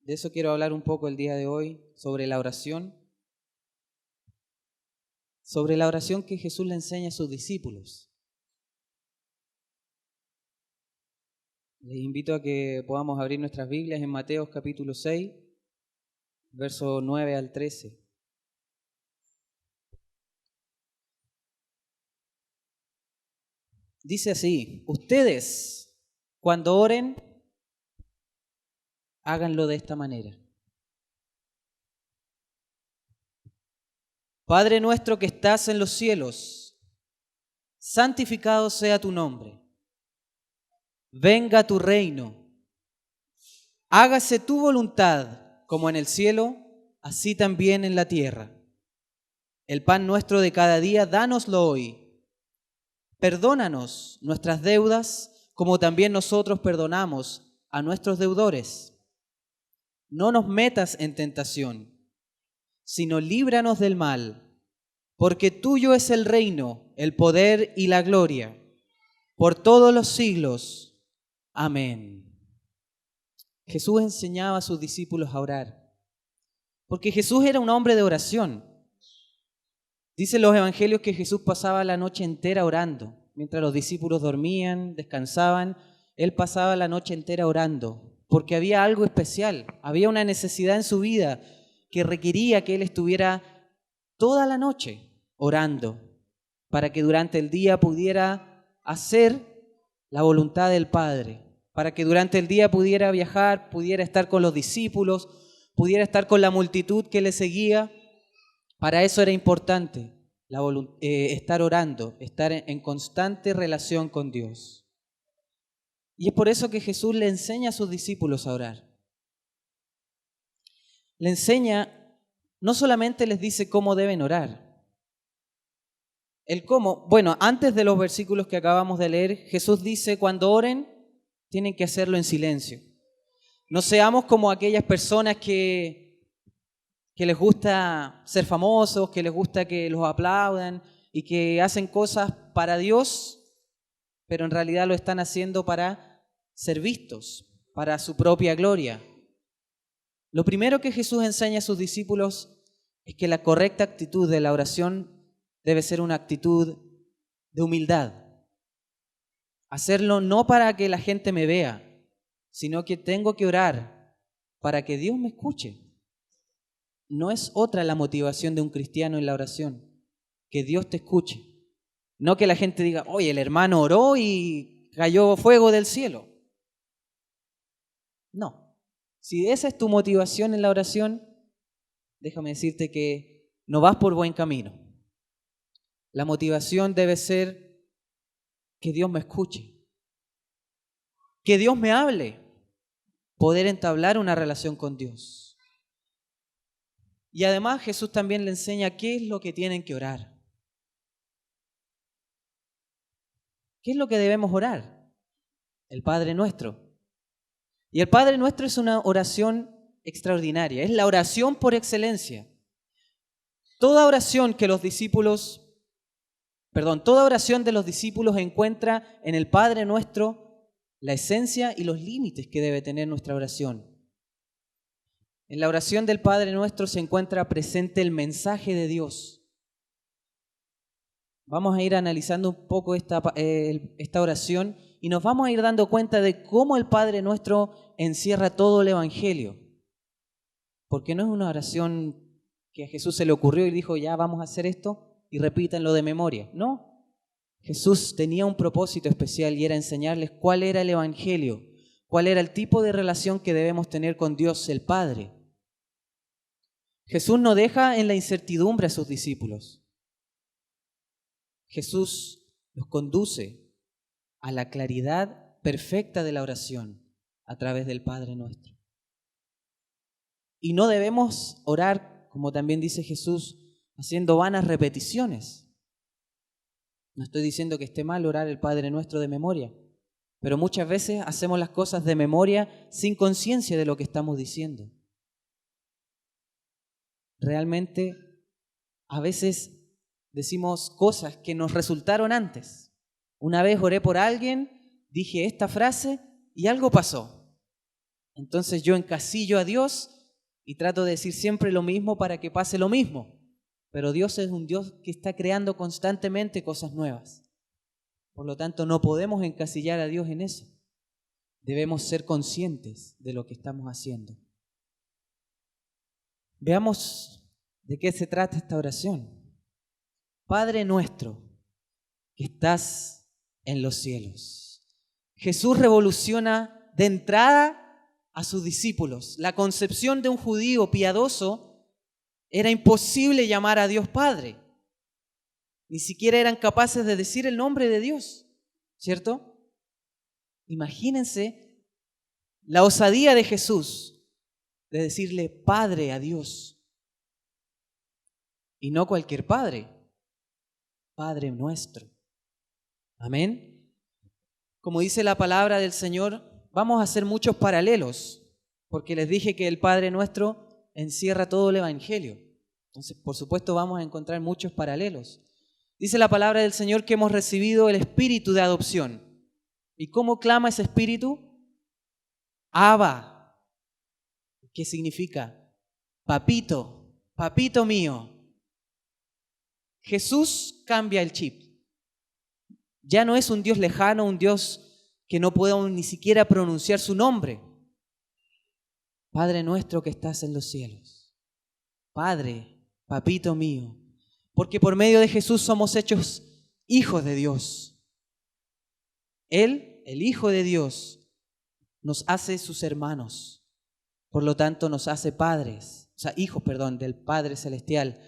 De eso quiero hablar un poco el día de hoy, sobre la oración que Jesús le enseña a sus discípulos. Les invito a que podamos abrir nuestras Biblias en Mateo capítulo 6, versos 9 al 13. Dice así: ustedes, cuando oren, háganlo de esta manera. Padre nuestro que estás en los cielos, santificado sea tu nombre. Venga tu reino. Hágase tu voluntad, como en el cielo, así también en la tierra. El pan nuestro de cada día, dánoslo hoy. Perdónanos nuestras deudas, como también nosotros perdonamos a nuestros deudores. No nos metas en tentación, sino líbranos del mal, porque tuyo es el reino, el poder y la gloria, por todos los siglos. Amén. Jesús enseñaba a sus discípulos a orar, porque Jesús era un hombre de oración. Dicen los evangelios que Jesús pasaba la noche entera orando. Mientras los discípulos dormían, descansaban, Él pasaba la noche entera orando, porque había algo especial, había una necesidad en su vida que requería que Él estuviera toda la noche orando, para que durante el día pudiera hacer la voluntad del Padre, para que durante el día pudiera viajar, pudiera estar con los discípulos, pudiera estar con la multitud que le seguía. Para eso era importante estar orando, estar en constante relación con Dios. Y es por eso que Jesús le enseña a sus discípulos a orar. Le enseña, no solamente les dice cómo deben orar. El cómo, bueno, antes de los versículos que acabamos de leer, Jesús dice, cuando oren, tienen que hacerlo en silencio. No seamos como aquellas personas que les gusta ser famosos, que les gusta que los aplaudan y que hacen cosas para Dios, pero en realidad lo están haciendo para ser vistos, para su propia gloria. Lo primero que Jesús enseña a sus discípulos es que la correcta actitud de la oración debe ser una actitud de humildad. Hacerlo no para que la gente me vea, sino que tengo que orar para que Dios me escuche. No es otra la motivación de un cristiano en la oración, que Dios te escuche. No que la gente diga, oye, el hermano oró y cayó fuego del cielo. No. Si esa es tu motivación en la oración, déjame decirte que no vas por buen camino. La motivación debe ser que Dios me escuche, que Dios me hable, poder entablar una relación con Dios. Y además Jesús también le enseña qué es lo que tienen que orar. ¿Qué es lo que debemos orar? El Padre Nuestro. Y el Padre Nuestro es una oración extraordinaria, es la oración por excelencia. Toda oración de los discípulos encuentra en el Padre Nuestro la esencia y los límites que debe tener nuestra oración. En la oración del Padre Nuestro se encuentra presente el mensaje de Dios. Vamos a ir analizando un poco esta oración y nos vamos a ir dando cuenta de cómo el Padre Nuestro encierra todo el Evangelio. Porque no es una oración que a Jesús se le ocurrió y dijo, ya vamos a hacer esto y repítanlo de memoria. No, Jesús tenía un propósito especial y era enseñarles cuál era el Evangelio, cuál era el tipo de relación que debemos tener con Dios el Padre. Jesús no deja en la incertidumbre a sus discípulos. Jesús los conduce a la claridad perfecta de la oración a través del Padre Nuestro. Y no debemos orar, como también dice Jesús, haciendo vanas repeticiones. No estoy diciendo que esté mal orar el Padre Nuestro de memoria, pero muchas veces hacemos las cosas de memoria sin conciencia de lo que estamos diciendo. Realmente, a veces decimos cosas que nos resultaron antes. Una vez oré por alguien, dije esta frase y algo pasó. Entonces yo encasillo a Dios y trato de decir siempre lo mismo para que pase lo mismo. Pero Dios es un Dios que está creando constantemente cosas nuevas. Por lo tanto, no podemos encasillar a Dios en eso. Debemos ser conscientes de lo que estamos haciendo. Veamos de qué se trata esta oración. Padre nuestro, que estás en los cielos. Jesús revoluciona de entrada a sus discípulos. La concepción de un judío piadoso era imposible llamar a Dios Padre. Ni siquiera eran capaces de decir el nombre de Dios, ¿cierto? Imagínense la osadía de Jesús de decirle Padre a Dios. Y no cualquier Padre, Padre nuestro. Amén. Como dice la palabra del Señor, vamos a hacer muchos paralelos, porque les dije que el Padre nuestro encierra todo el Evangelio. Entonces, por supuesto, vamos a encontrar muchos paralelos. Dice la palabra del Señor que hemos recibido el espíritu de adopción. ¿Y cómo clama ese espíritu? Abba. ¿Qué significa? Papito, papito mío. Jesús cambia el chip. Ya no es un Dios lejano, un Dios que no podemos ni siquiera pronunciar su nombre. Padre nuestro que estás en los cielos. Padre, papito mío. Porque por medio de Jesús somos hechos hijos de Dios. Él, el Hijo de Dios, nos hace sus hermanos. Por lo tanto, nos hace padres, hijos del Padre Celestial.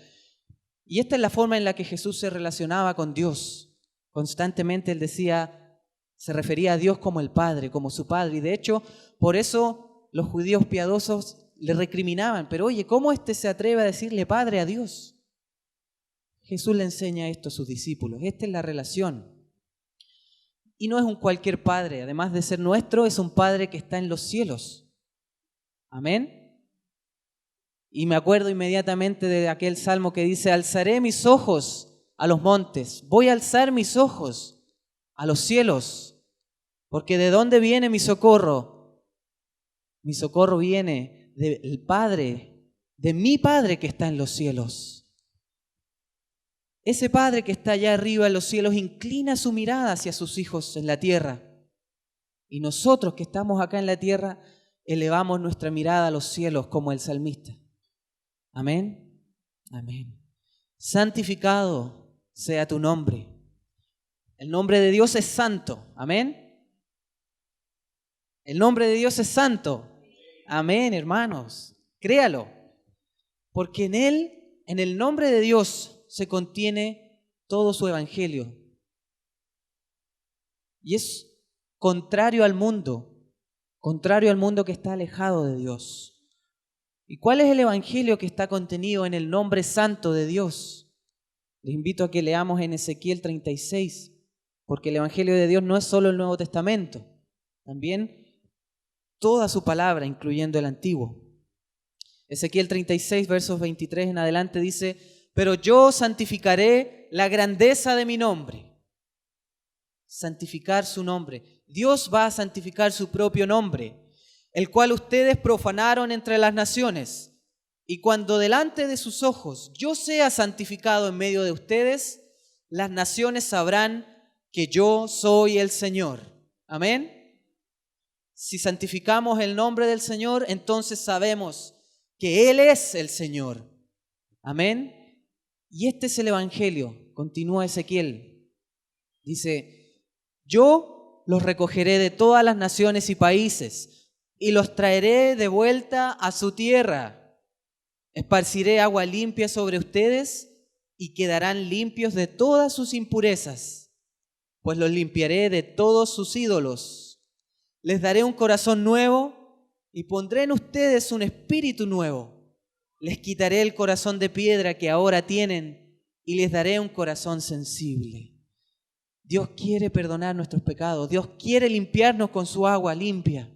Y esta es la forma en la que Jesús se relacionaba con Dios. Constantemente Él se refería a Dios como el Padre, como su Padre. Y de hecho, por eso los judíos piadosos le recriminaban. Pero oye, ¿cómo se atreve a decirle Padre a Dios? Jesús le enseña esto a sus discípulos. Esta es la relación. Y no es un cualquier Padre. Además de ser nuestro, es un Padre que está en los cielos. Amén. Y me acuerdo inmediatamente de aquel salmo que dice, alzaré mis ojos a los montes. Voy a alzar mis ojos a los cielos. Porque ¿de dónde viene mi socorro? Mi socorro viene del Padre, de mi Padre que está en los cielos. Ese Padre que está allá arriba en los cielos inclina su mirada hacia sus hijos en la tierra. Y nosotros que estamos acá en la tierra elevamos nuestra mirada a los cielos como el salmista. Amén. Amén. Santificado sea tu nombre. El nombre de Dios es santo. Amén. El nombre de Dios es santo. Amén, hermanos. Créalo. Porque en Él, en el nombre de Dios, se contiene todo su evangelio. Y es contrario al mundo que está alejado de Dios. ¿Y cuál es el evangelio que está contenido en el nombre santo de Dios? Les invito a que leamos en Ezequiel 36, porque el evangelio de Dios no es solo el Nuevo Testamento, también toda su palabra, incluyendo el Antiguo. Ezequiel 36, versos 23 en adelante dice, pero yo santificaré la grandeza de mi nombre. Santificar su nombre. Dios va a santificar su propio nombre, el cual ustedes profanaron entre las naciones. Y cuando delante de sus ojos yo sea santificado en medio de ustedes, las naciones sabrán que yo soy el Señor. Amén. Si santificamos el nombre del Señor, entonces sabemos que Él es el Señor. Amén. Y este es el evangelio. Continúa Ezequiel. Dice, yo los recogeré de todas las naciones y países y los traeré de vuelta a su tierra. Esparciré agua limpia sobre ustedes y quedarán limpios de todas sus impurezas, pues los limpiaré de todos sus ídolos. Les daré un corazón nuevo y pondré en ustedes un espíritu nuevo. Les quitaré el corazón de piedra que ahora tienen y les daré un corazón sensible. Dios quiere perdonar nuestros pecados. Dios quiere limpiarnos con su agua limpia.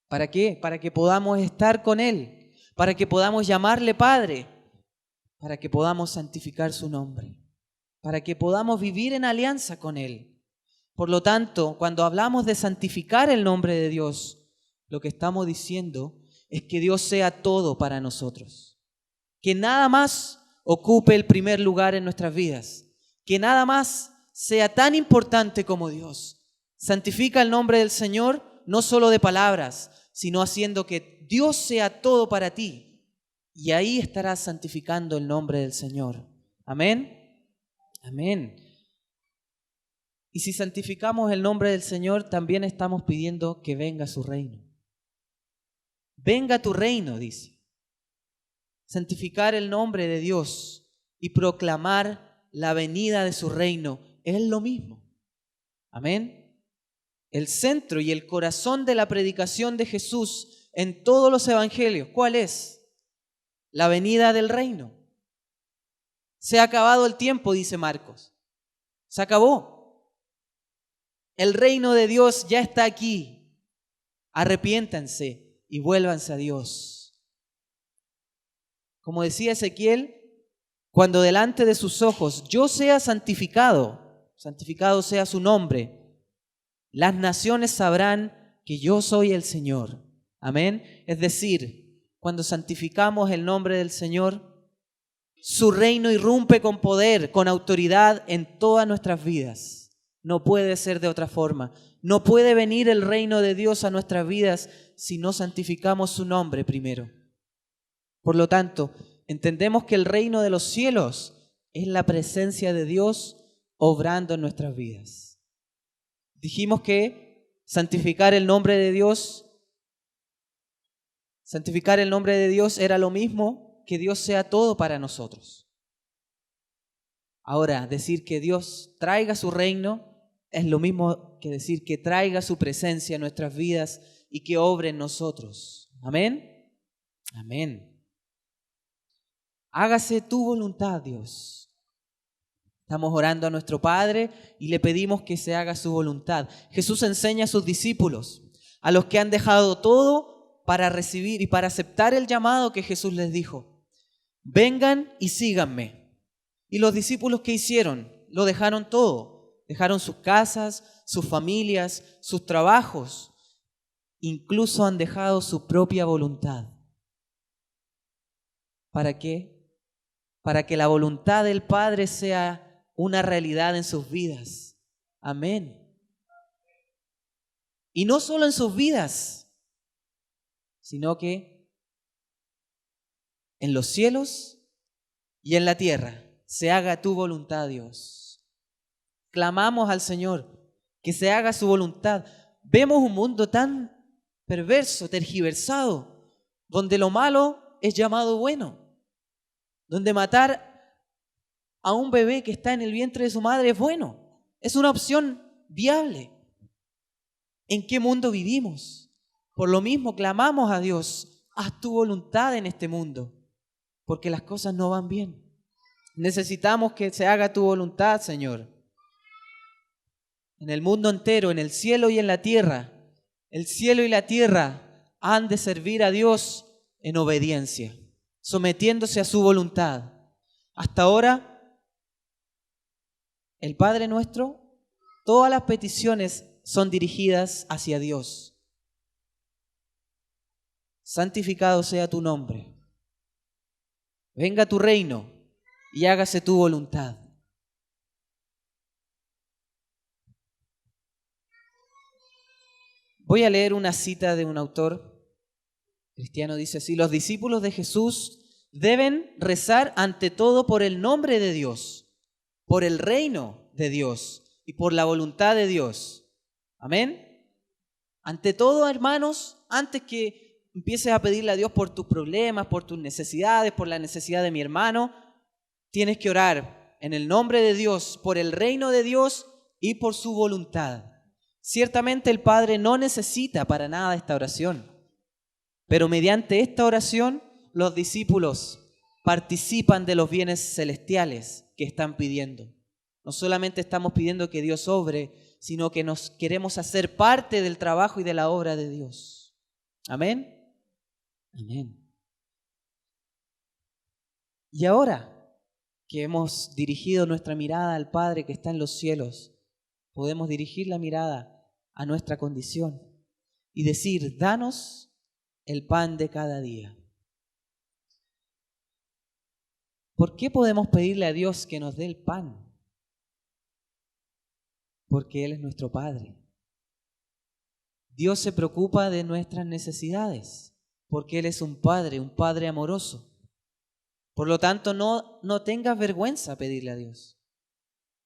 ¿Para qué? Para que podamos estar con Él, para que podamos llamarle Padre, para que podamos santificar su nombre, para que podamos vivir en alianza con Él. Por lo tanto, cuando hablamos de santificar el nombre de Dios, lo que estamos diciendo es que Dios sea todo para nosotros. Que nada más ocupe el primer lugar en nuestras vidas. Que nada más sea tan importante como Dios. Santifica el nombre del Señor, no solo de palabras, sino haciendo que Dios sea todo para ti. Y ahí estarás santificando el nombre del Señor. Amén. Amén. Y si santificamos el nombre del Señor, también estamos pidiendo que venga su reino. Venga tu reino, dice. Santificar el nombre de Dios y proclamar la venida de su reino es lo mismo. Amén. El centro y el corazón de la predicación de Jesús en todos los evangelios, ¿cuál es? La venida del reino. Se ha acabado el tiempo, dice Marcos. Se acabó. El reino de Dios ya está aquí. Arrepiéntanse y vuélvanse a Dios. Como decía Ezequiel, cuando delante de sus ojos yo sea santificado, santificado sea su nombre, las naciones sabrán que yo soy el Señor. Amén. Es decir, cuando santificamos el nombre del Señor, su reino irrumpe con poder, con autoridad en todas nuestras vidas. No puede ser de otra forma. No puede venir el reino de Dios a nuestras vidas si no santificamos su nombre primero. Por lo tanto, entendemos que el reino de los cielos es la presencia de Dios obrando en nuestras vidas. Dijimos que santificar el nombre de Dios era lo mismo que Dios sea todo para nosotros. Ahora, decir que Dios traiga su reino es lo mismo que decir que traiga su presencia en nuestras vidas y que obre en nosotros. Amén. Amén. Hágase tu voluntad, Dios. Estamos orando a nuestro Padre y le pedimos que se haga su voluntad. Jesús enseña a sus discípulos, a los que han dejado todo para recibir y para aceptar el llamado que Jesús les dijo. Vengan y síganme. ¿Y los discípulos qué hicieron? Lo dejaron todo. Dejaron sus casas, sus familias, sus trabajos. Incluso han dejado su propia voluntad. ¿Para qué? Para que la voluntad del Padre sea una realidad en sus vidas. Amén. Y no solo en sus vidas, sino que en los cielos y en la tierra se haga tu voluntad, Dios. Clamamos al Señor que se haga su voluntad. Vemos un mundo tan perverso, tergiversado, donde lo malo es llamado bueno, donde matar a un bebé que está en el vientre de su madre es bueno, es una opción viable. ¿En qué mundo vivimos? Por lo mismo clamamos a Dios, haz tu voluntad en este mundo, porque las cosas no van bien. Necesitamos que se haga tu voluntad, Señor. En el mundo entero, en el cielo y en la tierra. El cielo y la tierra han de servir a Dios en obediencia, sometiéndose a su voluntad. Hasta ahora, el Padre nuestro, todas las peticiones son dirigidas hacia Dios. Santificado sea tu nombre. Venga tu reino y hágase tu voluntad. Voy a leer una cita de un autor cristiano, dice así: los discípulos de Jesús deben rezar ante todo por el nombre de Dios, por el reino de Dios y por la voluntad de Dios. Amén. Ante todo, hermanos, antes que empieces a pedirle a Dios por tus problemas, por tus necesidades, por la necesidad de mi hermano, tienes que orar en el nombre de Dios, por el reino de Dios y por su voluntad. Ciertamente el Padre no necesita para nada esta oración, pero mediante esta oración los discípulos participan de los bienes celestiales que están pidiendo. No solamente estamos pidiendo que Dios obre, sino que nos queremos hacer parte del trabajo y de la obra de Dios. Amén. Amén. Y ahora que hemos dirigido nuestra mirada al Padre que está en los cielos, podemos dirigir la mirada a nuestra condición. y decir, danos el pan de cada día. ¿Por qué podemos pedirle a Dios que nos dé el pan? Porque Él es nuestro Padre. Dios se preocupa de nuestras necesidades, porque Él es un Padre amoroso. Por lo tanto, no tengas vergüenza a pedirle a Dios.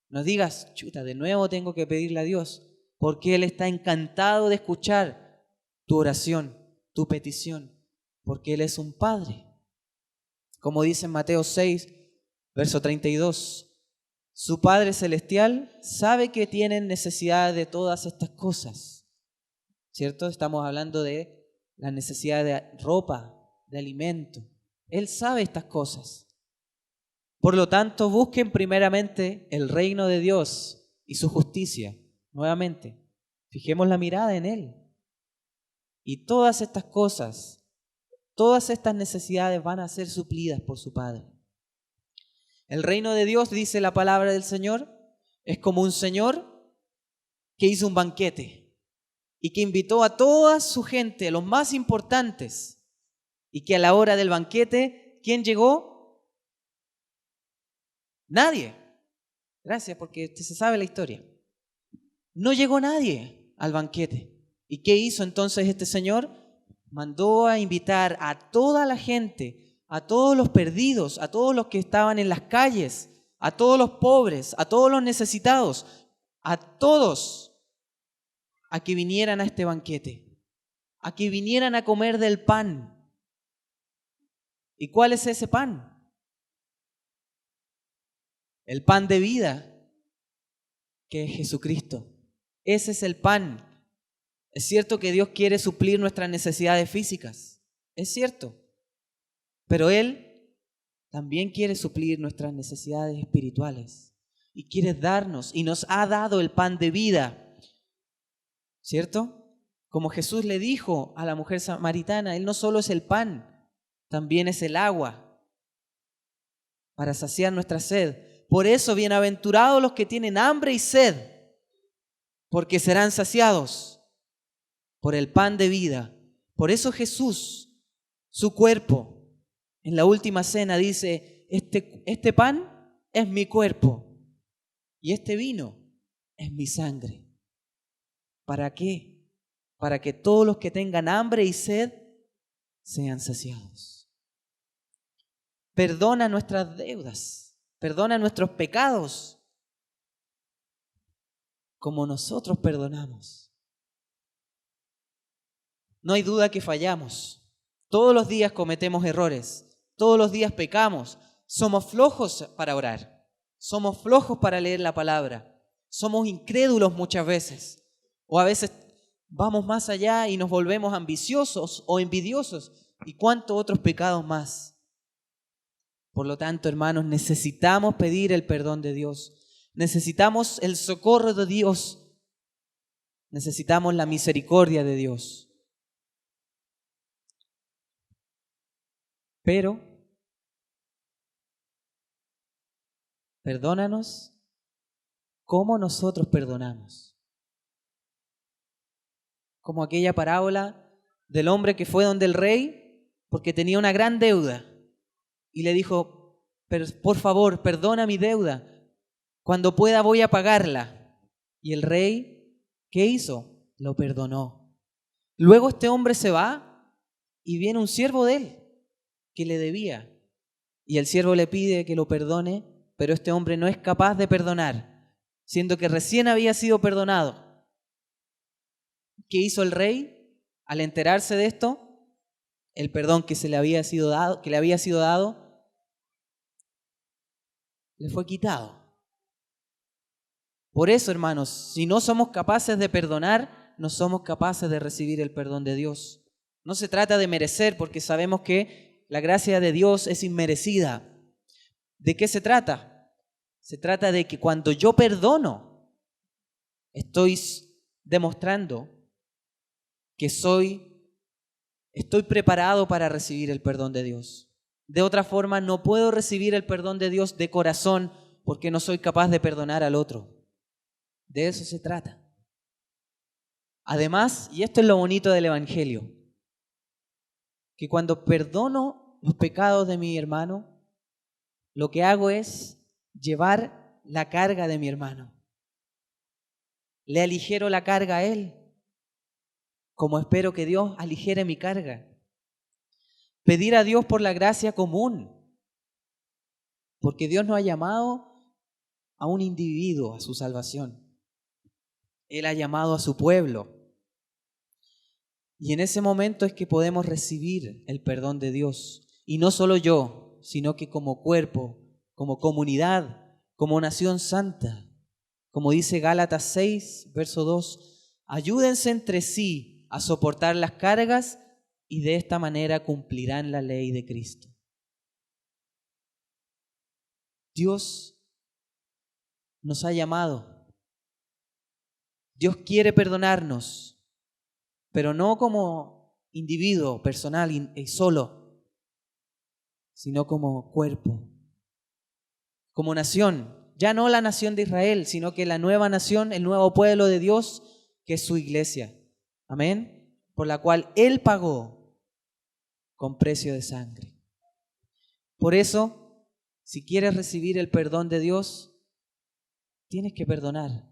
No digas, chuta, de nuevo tengo que pedirle a Dios, porque Él está encantado de escuchar tu oración, tu petición, porque Él es un Padre. Como dice en Mateo 6, verso 32, su Padre Celestial sabe que tienen necesidad de todas estas cosas, ¿cierto? Estamos hablando de la necesidad de ropa, de alimento. Él sabe estas cosas. Por lo tanto, busquen primeramente el reino de Dios y su justicia. Nuevamente, fijemos la mirada en Él. Y todas estas cosas, todas estas necesidades van a ser suplidas por su Padre. El reino de Dios, dice la palabra del Señor, es como un señor que hizo un banquete y que invitó a toda su gente, a los más importantes, y que a la hora del banquete, ¿quién llegó? Nadie. Gracias, porque usted se sabe la historia. No llegó nadie al banquete. ¿Y qué hizo entonces este señor? Mandó a invitar a toda la gente, a todos los perdidos, a todos los que estaban en las calles, a todos los pobres, a todos los necesitados, a todos a que vinieran a este banquete, a que vinieran a comer del pan. ¿Y cuál es ese pan? El pan de vida, que es Jesucristo. Ese es el pan. Es cierto que Dios quiere suplir nuestras necesidades físicas, es cierto, pero Él también quiere suplir nuestras necesidades espirituales y quiere darnos, y nos ha dado el pan de vida, ¿cierto? Como Jesús le dijo a la mujer samaritana, Él no solo es el pan, también es el agua para saciar nuestra sed. Por eso, bienaventurados los que tienen hambre y sed, porque serán saciados por el pan de vida. Por eso Jesús, su cuerpo, en la última cena dice, este pan es mi cuerpo y este vino es mi sangre. ¿Para qué? Para que todos los que tengan hambre y sed sean saciados. Perdona nuestras deudas, perdona nuestros pecados, como nosotros perdonamos. No hay duda que fallamos. Todos los días cometemos errores, todos los días pecamos. Somos flojos para orar, somos flojos para leer la palabra, somos incrédulos muchas veces, o a veces vamos más allá y nos volvemos ambiciosos o envidiosos, y cuántos otros pecados más. Por lo tanto, hermanos, necesitamos pedir el perdón de Dios, necesitamos el socorro de Dios, necesitamos la misericordia de Dios. Pero, perdónanos como nosotros perdonamos. Como aquella parábola del hombre que fue donde el rey porque tenía una gran deuda y le dijo, pero por favor, perdona mi deuda, cuando pueda voy a pagarla. Y el rey, ¿qué hizo? Lo perdonó. Luego este hombre se va y viene un siervo de él que le debía. Y el siervo le pide que lo perdone, pero este hombre no es capaz de perdonar, siendo que recién había sido perdonado. ¿Qué hizo el rey al enterarse de esto? El perdón que le había sido dado, le fue quitado. Por eso, hermanos, si no somos capaces de perdonar, no somos capaces de recibir el perdón de Dios. No se trata de merecer, porque sabemos que la gracia de Dios es inmerecida. ¿De qué se trata? Se trata de que cuando yo perdono, estoy demostrando que estoy preparado para recibir el perdón de Dios. De otra forma, no puedo recibir el perdón de Dios de corazón porque no soy capaz de perdonar al otro. De eso se trata. Además, y esto es lo bonito del Evangelio, que cuando perdono los pecados de mi hermano, lo que hago es llevar la carga de mi hermano. Le aligero la carga a él, como espero que Dios aligere mi carga. Pedir a Dios por la gracia común, porque Dios nos ha llamado a un individuo a su salvación. Él ha llamado a su pueblo. Y en ese momento es que podemos recibir el perdón de Dios. Y no solo yo, sino que como cuerpo, como comunidad, como nación santa. Como dice Gálatas 6, verso 2, ayúdense entre sí a soportar las cargas y de esta manera cumplirán la ley de Cristo. Dios nos ha llamado. Dios quiere perdonarnos, pero no como individuo personal y solo, sino como cuerpo, como nación. Ya no la nación de Israel, sino que la nueva nación, el nuevo pueblo de Dios, que es su iglesia. Amén. Por la cual Él pagó con precio de sangre. Por eso, si quieres recibir el perdón de Dios, tienes que perdonar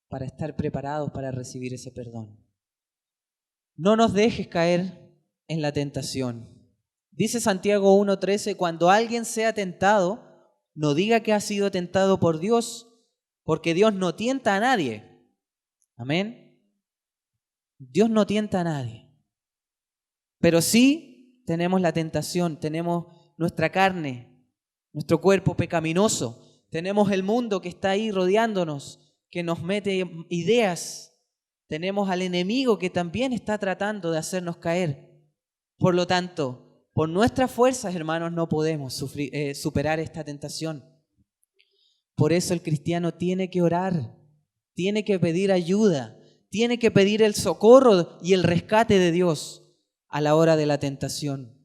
para estar preparados para recibir ese perdón. No nos dejes caer en la tentación. Dice Santiago 1:13, cuando alguien sea tentado, no diga que ha sido tentado por Dios, porque Dios no tienta a nadie. Amén. Dios no tienta a nadie. Pero sí tenemos la tentación, tenemos nuestra carne, nuestro cuerpo pecaminoso, tenemos el mundo que está ahí rodeándonos, que nos mete ideas, tenemos al enemigo que también está tratando de hacernos caer. Por lo tanto, por nuestras fuerzas, hermanos, no podemos superar esta tentación. Por eso el cristiano tiene que orar, tiene que pedir ayuda, tiene que pedir el socorro y el rescate de Dios a la hora de la tentación.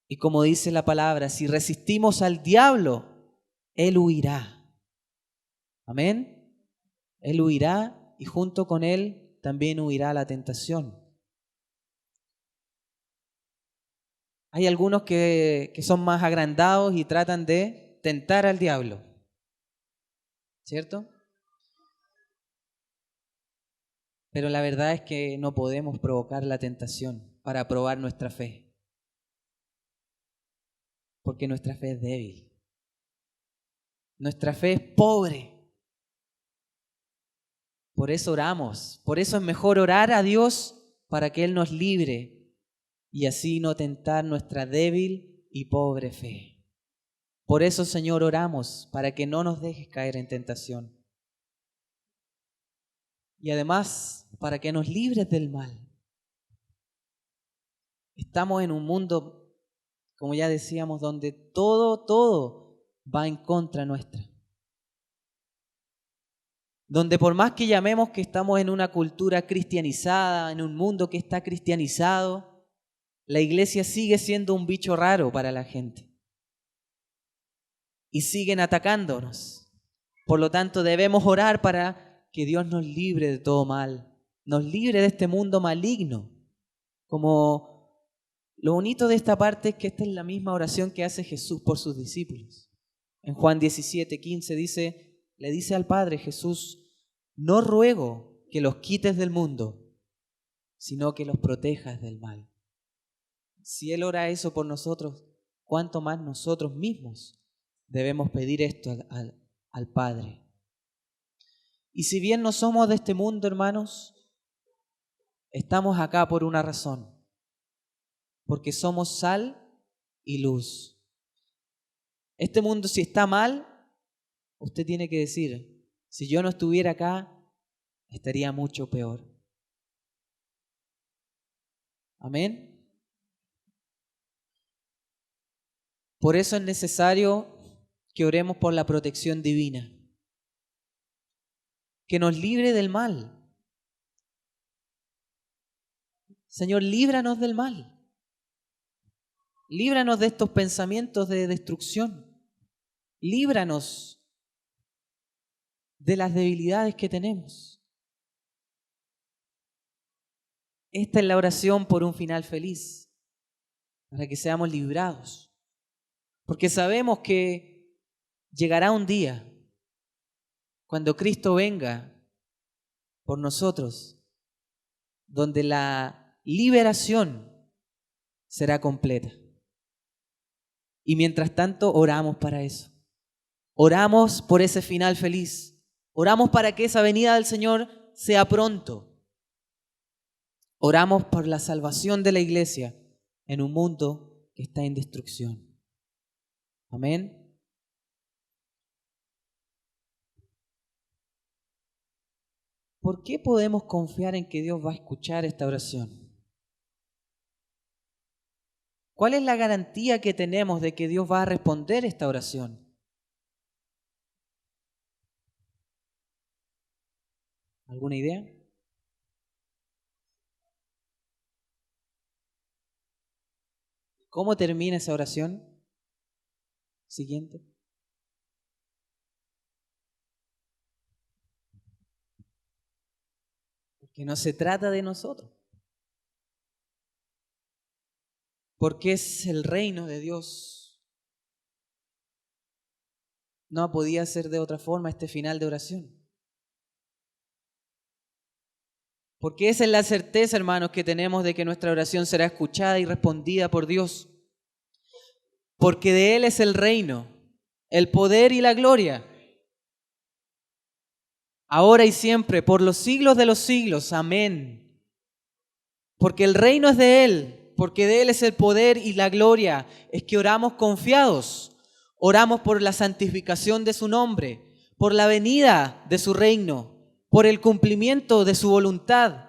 Y como dice la palabra, si resistimos al diablo, él huirá. Amén. Él huirá y junto con él también huirá la tentación. Hay algunos que son más agrandados y tratan de tentar al diablo, ¿cierto? Pero la verdad es que no podemos provocar la tentación para probar nuestra fe, porque nuestra fe es débil. Nuestra fe es pobre. Por eso oramos, por eso es mejor orar a Dios para que Él nos libre y así no tentar nuestra débil y pobre fe. Por eso, Señor, oramos para que no nos dejes caer en tentación. Y además, para que nos libres del mal. Estamos en un mundo, como ya decíamos, donde todo va en contra nuestra. Donde por más que llamemos que estamos en una cultura cristianizada, en un mundo que está cristianizado, la iglesia sigue siendo un bicho raro para la gente. Y siguen atacándonos. Por lo tanto, debemos orar para que Dios nos libre de todo mal, nos libre de este mundo maligno. Como lo bonito de esta parte es que esta es la misma oración que hace Jesús por sus discípulos. En Juan 17:15 le dice al Padre Jesús, no ruego que los quites del mundo, sino que los protejas del mal. Si Él ora eso por nosotros, ¿cuánto más nosotros mismos debemos pedir esto al Padre? Y si bien no somos de este mundo, hermanos, estamos acá por una razón, porque somos sal y luz. Este mundo, si está mal, usted tiene que decir, si yo no estuviera acá, estaría mucho peor. Amén. Por eso es necesario que oremos por la protección divina, que nos libre del mal. Señor, líbranos del mal. Líbranos de estos pensamientos de destrucción. Líbranos de las debilidades que tenemos. Esta es la oración por un final feliz, para que seamos librados. Porque sabemos que llegará un día cuando Cristo venga por nosotros, donde la liberación será completa. Y mientras tanto, oramos para eso. Oramos por ese final feliz. Oramos para que esa venida del Señor sea pronto. Oramos por la salvación de la iglesia en un mundo que está en destrucción. Amén. ¿Por qué podemos confiar en que Dios va a escuchar esta oración? ¿Cuál es la garantía que tenemos de que Dios va a responder esta oración? ¿Alguna idea? ¿Cómo termina esa oración? Siguiente. Porque no se trata de nosotros. Porque es el reino de Dios. No podía ser de otra forma este final de oración. Porque esa es la certeza, hermanos, que tenemos de que nuestra oración será escuchada y respondida por Dios. Porque de Él es el reino, el poder y la gloria. Ahora y siempre, por los siglos de los siglos. Amén. Porque el reino es de Él, porque de Él es el poder y la gloria. Es que oramos confiados. Oramos por la santificación de su nombre, por la venida de su reino, por el cumplimiento de su voluntad.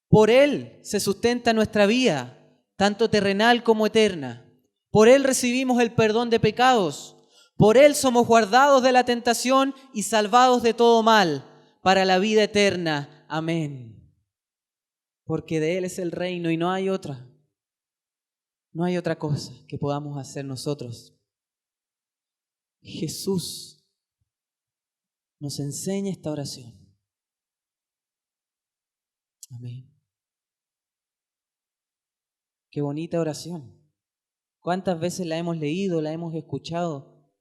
Por Él se sustenta nuestra vida, tanto terrenal como eterna. Por Él recibimos el perdón de pecados. Por Él somos guardados de la tentación y salvados de todo mal, para la vida eterna. Amén. Porque de Él es el reino y no hay otra. No hay otra cosa que podamos hacer nosotros. Jesús nos enseña esta oración. Amén. Qué bonita oración. ¿Cuántas veces la hemos leído, la hemos escuchado?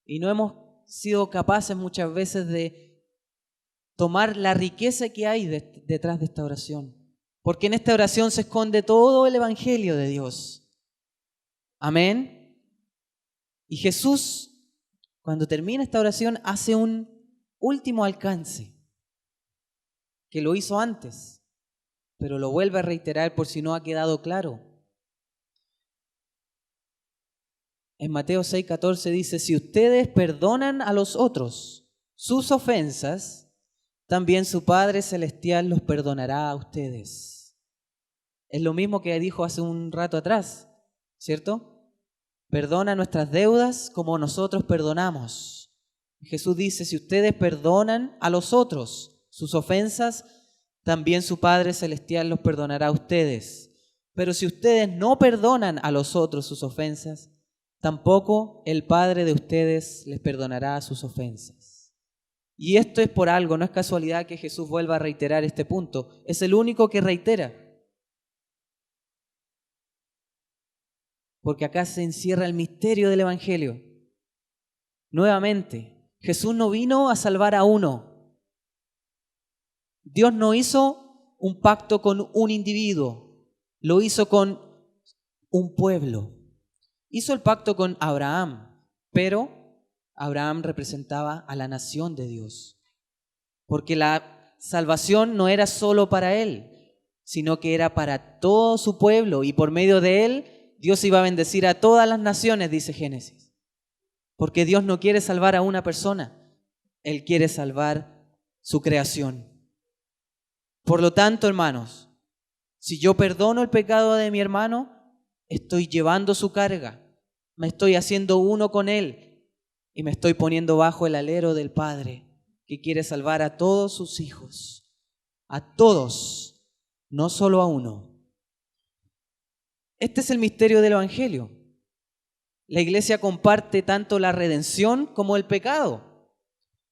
Y no hemos sido capaces muchas veces de tomar la riqueza que hay detrás de esta oración. Porque en esta oración se esconde todo el Evangelio de Dios. Amén. Y Jesús, cuando termina esta oración, hace un último alcance, que lo hizo antes, pero lo vuelve a reiterar por si no ha quedado claro. En Mateo 6:14 dice: si ustedes perdonan a los otros sus ofensas, también su Padre Celestial los perdonará a ustedes. Es lo mismo que dijo hace un rato atrás, ¿cierto? Perdona nuestras deudas como nosotros perdonamos. Jesús dice: si ustedes perdonan a los otros sus ofensas, también su Padre Celestial los perdonará a ustedes. Pero si ustedes no perdonan a los otros sus ofensas, tampoco el Padre de ustedes les perdonará sus ofensas. Y esto es por algo, no es casualidad que Jesús vuelva a reiterar este punto. Es el único que reitera. Porque acá se encierra el misterio del Evangelio. Nuevamente, Jesús no vino a salvar a uno. Dios no hizo un pacto con un individuo, lo hizo con un pueblo. Hizo el pacto con Abraham, pero Abraham representaba a la nación de Dios. Porque la salvación no era solo para él, sino que era para todo su pueblo, y por medio de él Dios iba a bendecir a todas las naciones, dice Génesis. Porque Dios no quiere salvar a una persona, Él quiere salvar su creación. Por lo tanto, hermanos, si yo perdono el pecado de mi hermano, estoy llevando su carga, me estoy haciendo uno con Él y me estoy poniendo bajo el alero del Padre, que quiere salvar a todos sus hijos, a todos, no solo a uno. Este es el misterio del Evangelio. La iglesia comparte tanto la redención como el pecado,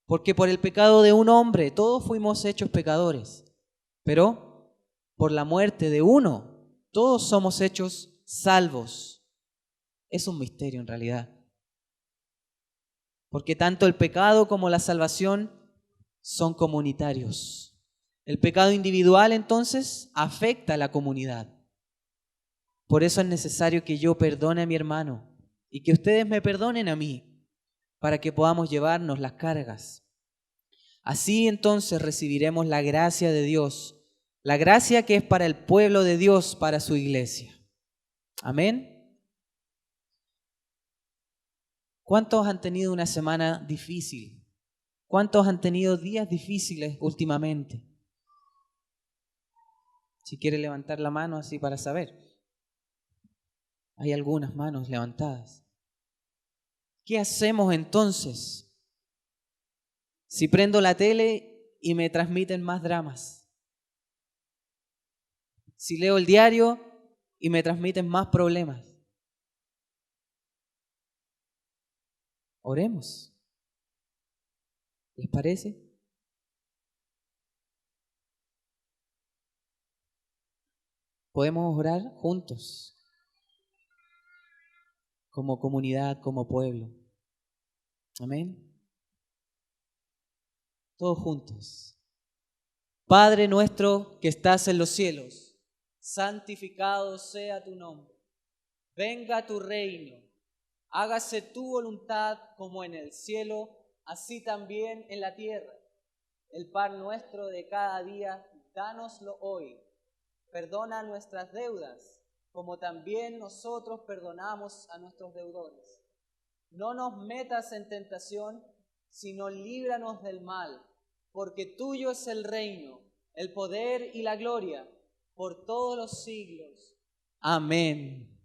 porque por el pecado de un hombre todos fuimos hechos pecadores, pero por la muerte de uno, todos somos hechos salvos. Es un misterio en realidad. Porque tanto el pecado como la salvación son comunitarios. El pecado individual entonces afecta a la comunidad. Por eso es necesario que yo perdone a mi hermano y que ustedes me perdonen a mí, para que podamos llevarnos las cargas. Así entonces recibiremos la gracia de Dios, la gracia que es para el pueblo de Dios, para su iglesia. Amén. ¿Cuántos han tenido una semana difícil? ¿Cuántos han tenido días difíciles últimamente? Si quiere levantar la mano así para saber. Hay algunas manos levantadas. ¿Qué hacemos entonces si prendo la tele y me transmiten más dramas? Si leo el diario y me transmiten más problemas. Oremos. ¿Les parece? Podemos orar juntos, como comunidad, como pueblo. Amén. Todos juntos. Padre nuestro que estás en los cielos, santificado sea tu nombre. Venga tu reino. Hágase tu voluntad como en el cielo, así también en la tierra. El pan nuestro de cada día, dánoslo hoy. Perdona nuestras deudas, como también nosotros perdonamos a nuestros deudores. No nos metas en tentación, sino líbranos del mal, porque tuyo es el reino, el poder y la gloria, por todos los siglos. Amén.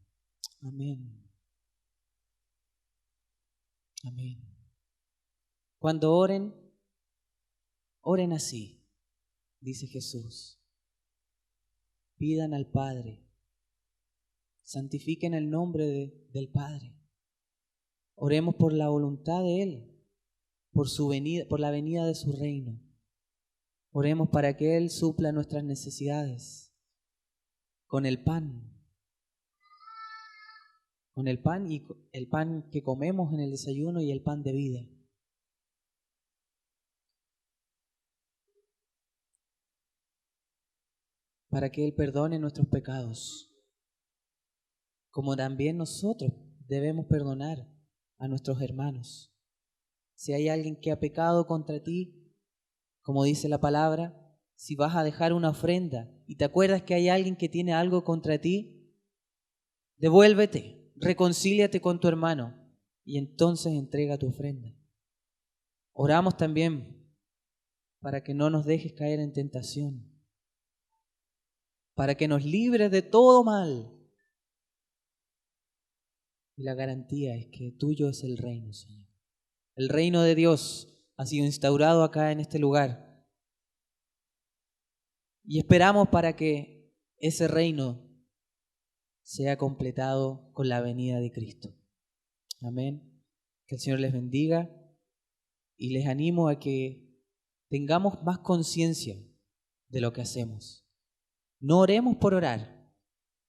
Amén. Amén. Cuando oren, oren así, dice Jesús. Pidan al Padre, santifiquen el nombre del Padre. Oremos por la voluntad de Él, por la venida de su reino. Oremos para que Él supla nuestras necesidades con el pan y el pan que comemos en el desayuno y el pan de vida. Para que Él perdone nuestros pecados, como también nosotros debemos perdonar a nuestros hermanos. Si hay alguien que ha pecado contra ti, como dice la palabra, si vas a dejar una ofrenda y te acuerdas que hay alguien que tiene algo contra ti, devuélvete, reconcíliate con tu hermano y entonces entrega tu ofrenda. Oramos también para que no nos dejes caer en tentación, para que nos libres de todo mal. Y la garantía es que tuyo es el reino, Señor. El reino de Dios ha sido instaurado acá en este lugar. Y esperamos para que ese reino sea completado con la venida de Cristo. Amén. Que el Señor les bendiga y les animo a que tengamos más conciencia de lo que hacemos. No oremos por orar.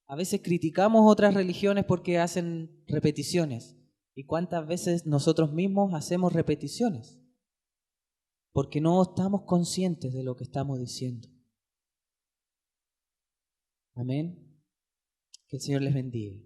A veces criticamos otras religiones porque hacen repeticiones. ¿Y cuántas veces nosotros mismos hacemos repeticiones? Porque no estamos conscientes de lo que estamos diciendo. Amén. Que el Señor les bendiga.